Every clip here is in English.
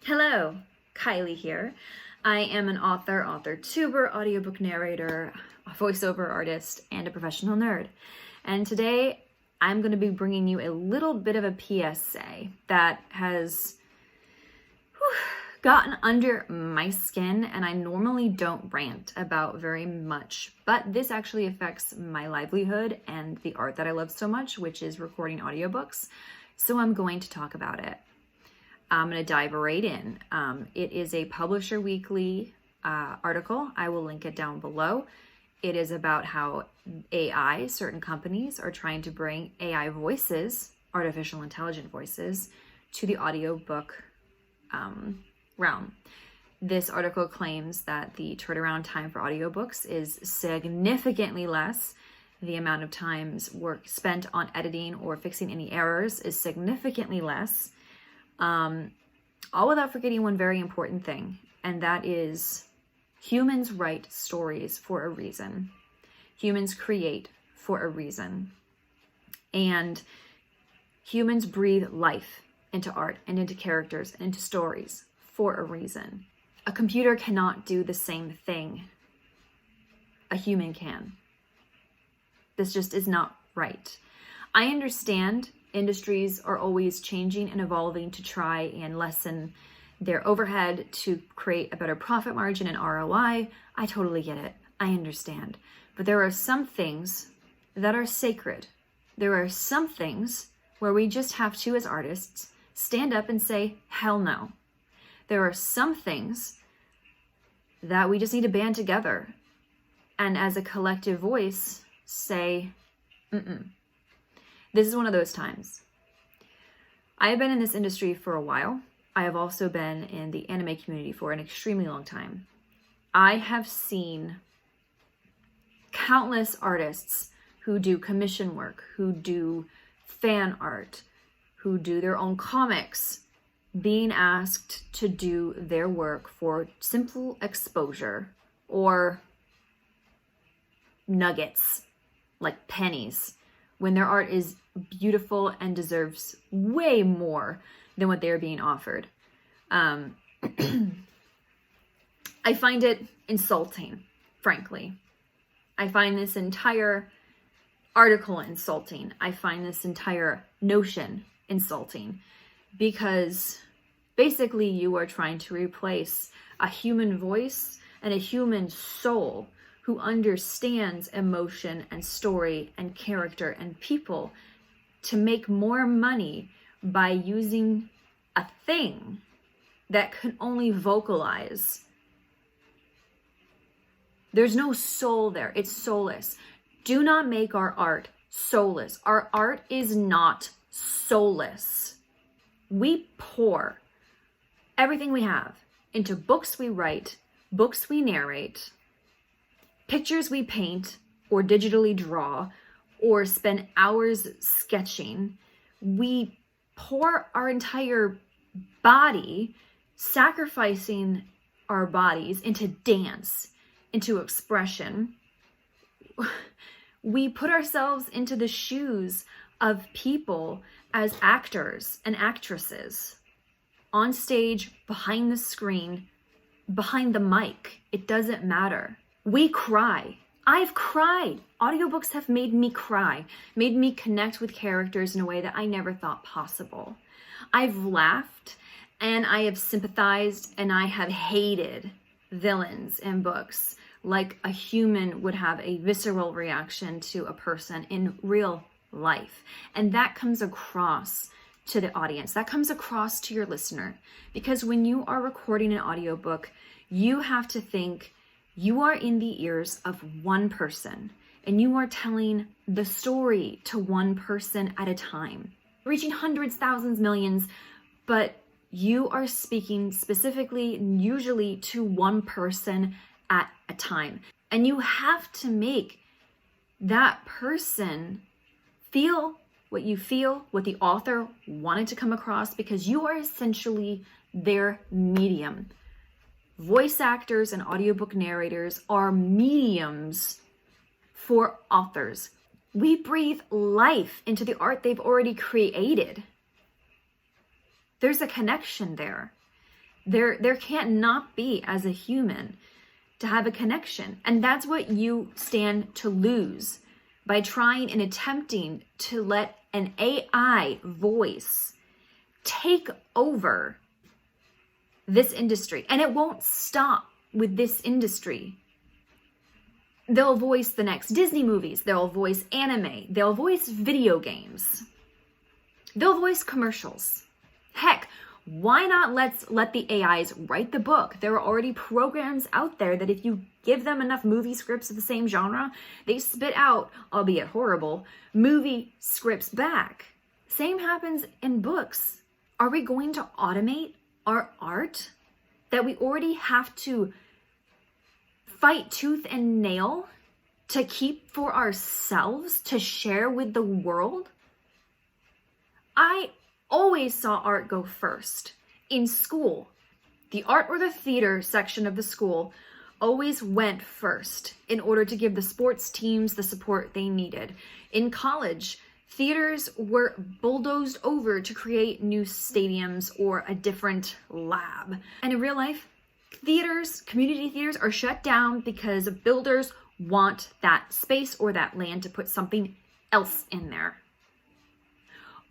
Hello, Kylie here. I am an author, tuber, audiobook narrator, a voiceover artist, and a professional nerd. And today I'm going to be bringing you a little bit of a PSA that has gotten under my skin, and I normally don't rant about very much, but this actually affects my livelihood and the art that I love so much, which is recording audiobooks. So I'm going to talk about it. I'm going to dive right in. It is a Publisher Weekly article. I will link it down below. It is about how AI, certain companies, are trying to bring AI voices, artificial intelligent voices, to the audiobook realm. This article claims that the turnaround time for audiobooks is significantly less. The amount of times work spent on editing or fixing any errors is significantly less. All without forgetting one very important thing, and that is humans write stories for a reason. Humans create for a reason. And humans breathe life into art and into characters and into stories for a reason. A computer cannot do the same thing a human can. This just is not right. I understand industries are always changing and evolving to try and lessen their overhead to create a better profit margin and ROI. I totally get it. I understand. But there are some things that are sacred. There are some things where we just have to, as artists, stand up and say, hell no. There are some things that we just need to band together and as a collective voice say, This is one of those times. I have been in this industry for a while. I have also been in the anime community for an extremely long time. I have seen countless artists who do commission work, who do fan art, who do their own comics, being asked to do their work for simple exposure or nuggets, like pennies, when their art is beautiful and deserves way more than what they're being offered. I find it insulting, frankly. I find this entire article insulting. I find this entire notion insulting because basically you are trying to replace a human voice and a human soul who understands emotion and story and character and people to make more money by using a thing that can only vocalize. There's no soul there. It's soulless. Do not make our art soulless. Our art is not soulless. We pour everything we have into books we write, books we narrate, pictures we paint or digitally draw or spend hours sketching. We pour our entire body, sacrificing our bodies into dance, into expression. We put ourselves into the shoes of people as actors and actresses, on stage, behind the screen, behind the mic. It doesn't matter. We cry. I've cried. Audiobooks have made me cry, made me connect with characters in a way that I never thought possible. I've laughed and I have sympathized and I have hated villains in books like a human would have a visceral reaction to a person in real life. And that comes across to the audience. That comes across to your listener. Because when you are recording an audiobook, you have to think you are in the ears of one person and you are telling the story to one person at a time, reaching hundreds, thousands, millions, but you are speaking specifically, usually to one person at a time. And you have to make that person feel what you feel, what the author wanted to come across, because you are essentially their medium. Voice actors and audiobook narrators are mediums for authors. We breathe life into the art they've already created. There's a connection there. There can't not be, as a human, to have a connection. And that's what you stand to lose by trying and attempting to let an AI voice take over this industry. And it won't stop with this industry. They'll voice the next Disney movies. They'll voice anime. They'll voice video games. They'll voice commercials. Heck, why not let the AIs write the book? There are already programs out there that if you give them enough movie scripts of the same genre, they spit out, albeit horrible, movie scripts back. Same happens in books. Are we going to automate our art that we already have to fight tooth and nail to keep for ourselves, to share with the world? I always saw art go first. In school, the art or the theater section of the school always went first in order to give the sports teams the support they needed. In college, theaters were bulldozed over to create new stadiums or a different lab. And in real life, theaters, community theaters, are shut down because builders want that space or that land to put something else in there.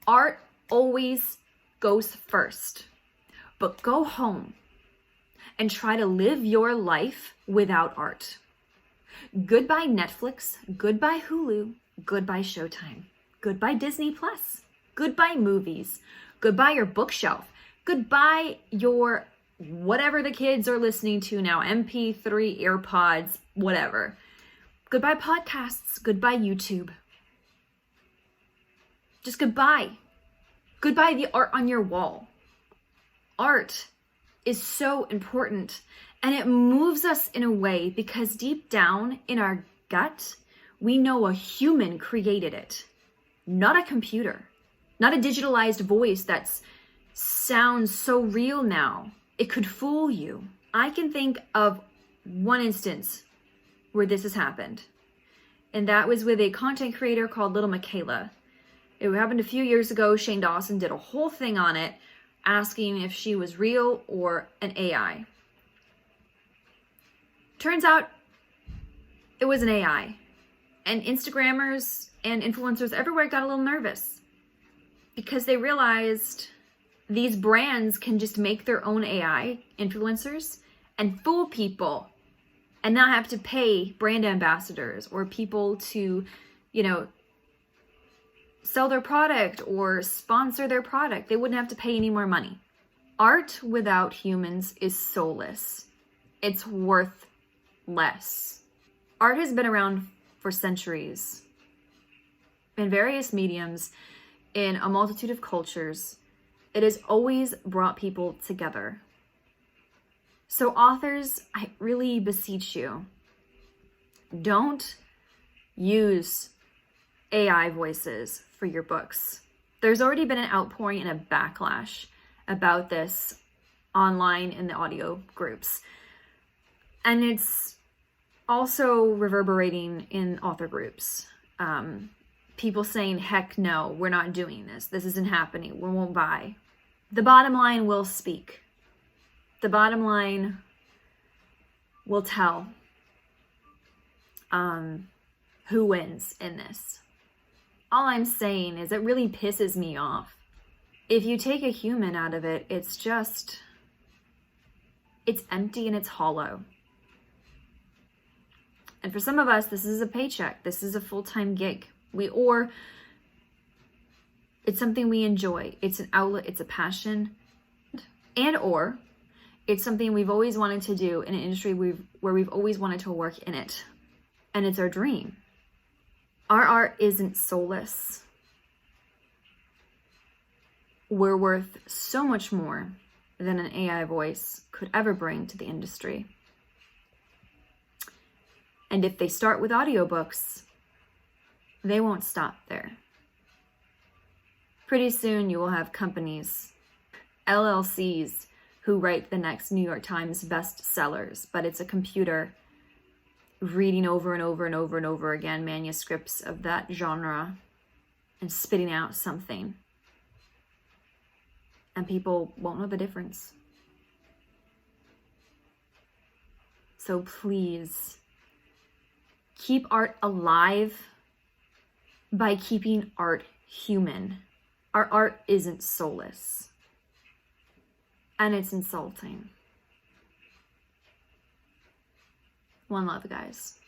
Art always goes first, but go home and try to live your life without art. Goodbye Netflix, goodbye Hulu, goodbye Showtime, goodbye Disney Plus, goodbye movies, goodbye your bookshelf, goodbye your whatever the kids are listening to now, MP3, AirPods, whatever. Goodbye podcasts, goodbye YouTube. Just goodbye. Goodbye the art on your wall. Art is so important, and it moves us in a way because deep down in our gut, we know a human created it, not a computer, not a digitalized voice that sounds so real now. It could fool you. I can think of one instance where this has happened, and that was with a content creator called Little Michaela. It happened a few years ago. Shane Dawson did a whole thing on it, asking if she was real or an AI. Turns out it was an AI. And Instagrammers and influencers everywhere got a little nervous because they realized these brands can just make their own AI influencers and fool people and not have to pay brand ambassadors or people to, sell their product or sponsor their product. They wouldn't have to pay any more money. Art without humans is soulless. It's worth less. Art has been around for centuries in various mediums, in a multitude of cultures. It has always brought people together. So authors, I really beseech you, don't use AI voices for your books. There's already been an outpouring and a backlash about this online in the audio groups. And it's also reverberating in author groups. People saying, heck no, we're not doing this. This isn't happening. We won't buy. The bottom line will speak. The bottom line will tell who wins in this. All I'm saying is it really pisses me off. If you take a human out of it, it's empty and it's hollow. And for some of us, this is a paycheck. This is a full-time gig. It's something we enjoy. It's an outlet, it's a passion, or it's something we've always wanted to do in an industry where we've always wanted to work in it. And it's our dream. Our art isn't soulless. We're worth so much more than an AI voice could ever bring to the industry. And if they start with audiobooks, they won't stop there. Pretty soon you will have companies, LLCs, who write the next New York Times bestsellers, but it's a computer reading over and over and over and over again manuscripts of that genre and spitting out something. And people won't know the difference. So please keep art alive by keeping art human. Our art isn't soulless. And it's insulting. One love, guys.